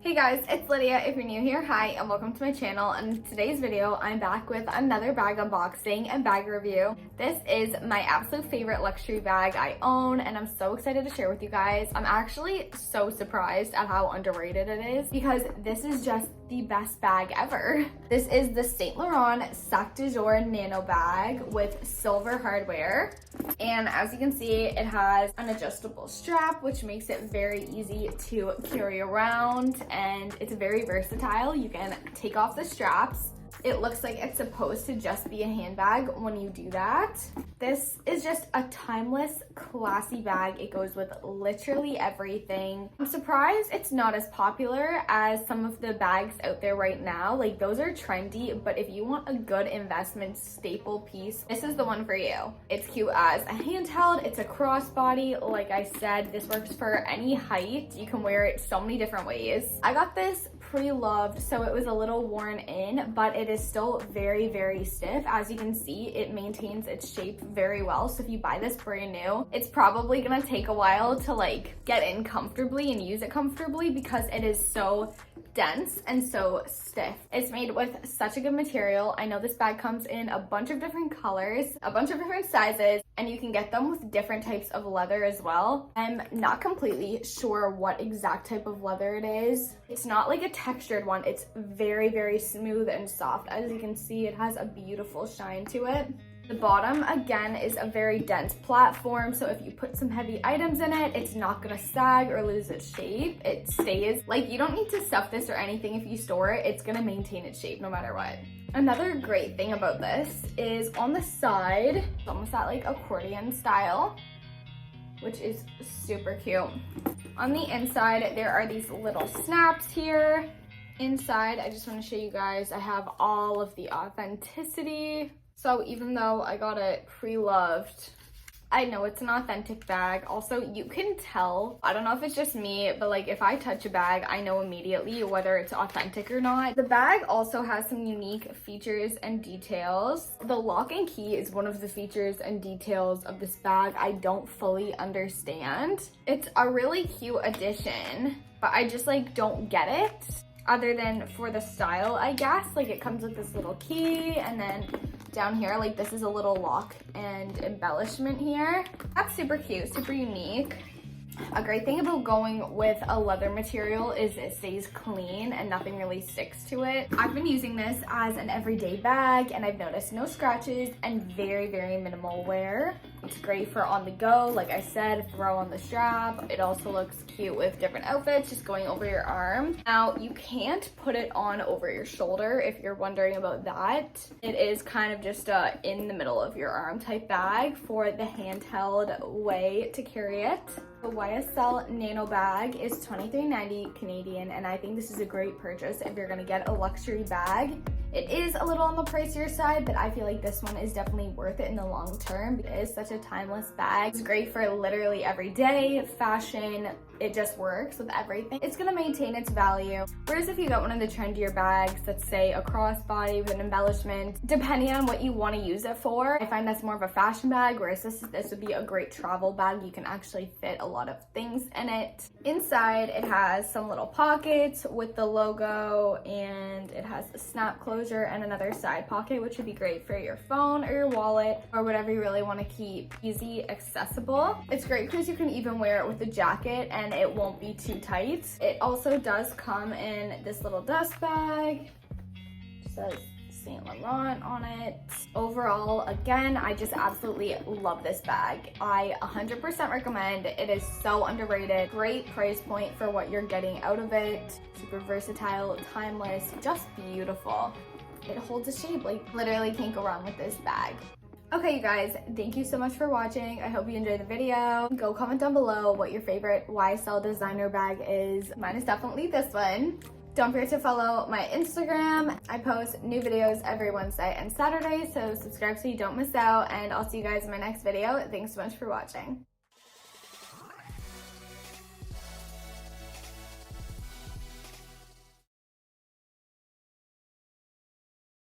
Hey guys, it's Lydia. If you're new here, hi and welcome to my channel. And in today's video, I'm back with another bag unboxing and bag review. This is my absolute favorite luxury bag I own and I'm so excited to share with you guys. I'm actually so surprised at how underrated it is because this is just the best bag ever. This is the Saint Laurent SAC de Jour Nano bag with silver hardware. And as you can see, it has an adjustable strap, which makes it very easy to carry around, and it's very versatile. You can take off the straps. It looks like it's supposed to just be a handbag when you do that. This is just a timeless, classy bag. It goes with literally everything. I'm surprised it's not as popular as some of the bags out there right now. Like, those are trendy, but if you want a good investment staple piece, this is the one for you. It's cute as a handheld. It's a crossbody. Like I said, this works for any height. You can wear it so many different ways. I got this pre-loved, so it was a little worn in, but it is still very, very stiff. As you can see, it maintains its shape very well. So if you buy this brand new, it's probably gonna take a while to like get in comfortably and use it comfortably because it is so dense and so stiff. It's made with such a good material. I know this bag comes in a bunch of different colors, a bunch of different sizes, and you can get them with different types of leather as well. I'm not completely sure what exact type of leather it is. It's not like a textured one. It's very, very smooth and soft. As you can see, it has a beautiful shine to it. The bottom, again, is a very dense platform, so if you put some heavy items in it, it's not gonna sag or lose its shape. It stays. Like, you don't need to stuff this or anything. If you store it, it's gonna maintain its shape no matter what. Another great thing about this is on the side, it's almost that like accordion style, which is super cute. On the inside, there are these little snaps here. Inside, I just want to show you guys, I have all of the authenticity. So even though I got it pre-loved, I know it's an authentic bag. Also, you can tell, I don't know if it's just me, but like if I touch a bag, I know immediately whether it's authentic or not. The bag also has some unique features and details. The lock and key is one of the features and details of this bag I don't fully understand. It's a really cute addition, but I just like don't get it. Other than for the style, I guess. Like, it comes with this little key, and then down here, like, this is a little lock and embellishment here. That's super cute, super unique. A great thing about going with a leather material is it stays clean and nothing really sticks to it. I've been using this as an everyday bag and I've noticed no scratches and very, very minimal wear. It's great for on the go, like I said, throw on the strap. It also looks cute with different outfits, just going over your arm. Now, you can't put it on over your shoulder if you're wondering about that. It is kind of just a in the middle of your arm type bag for the handheld way to carry it. The YSL Nano bag is $23.90 Canadian, and I think this is a great purchase if you're gonna get a luxury bag. It is a little on the pricier side, but I feel like this one is definitely worth it in the long term. It is such a timeless bag. It's great for literally every day, fashion. It just works with everything. It's gonna maintain its value. Whereas if you got one of the trendier bags, let's say a crossbody with an embellishment, depending on what you want to use it for, I find that's more of a fashion bag, whereas this would be a great travel bag. You can actually fit a lot of things in it. Inside, it has some little pockets with the logo, and it has a snap closure and another side pocket, which would be great for your phone or your wallet or whatever you really want to keep easy accessible. It's great because you can even wear it with a jacket and it won't be too tight. It also does come in this little dust bag. It says Saint Laurent on it. Overall, again, I just absolutely love this bag. I 100% recommend. It is so underrated. Great price point for what you're getting out of it. Super versatile, timeless, just beautiful. It holds a shape, like literally can't go wrong with this bag. Okay, you guys, thank you so much for watching. I hope you enjoyed the video. Go comment down below what your favorite YSL designer bag is. Mine is definitely this one. Don't forget to follow my Instagram. I post new videos every Wednesday and Saturday, so subscribe so you don't miss out, and I'll see you guys in my next video. Thanks so much for watching.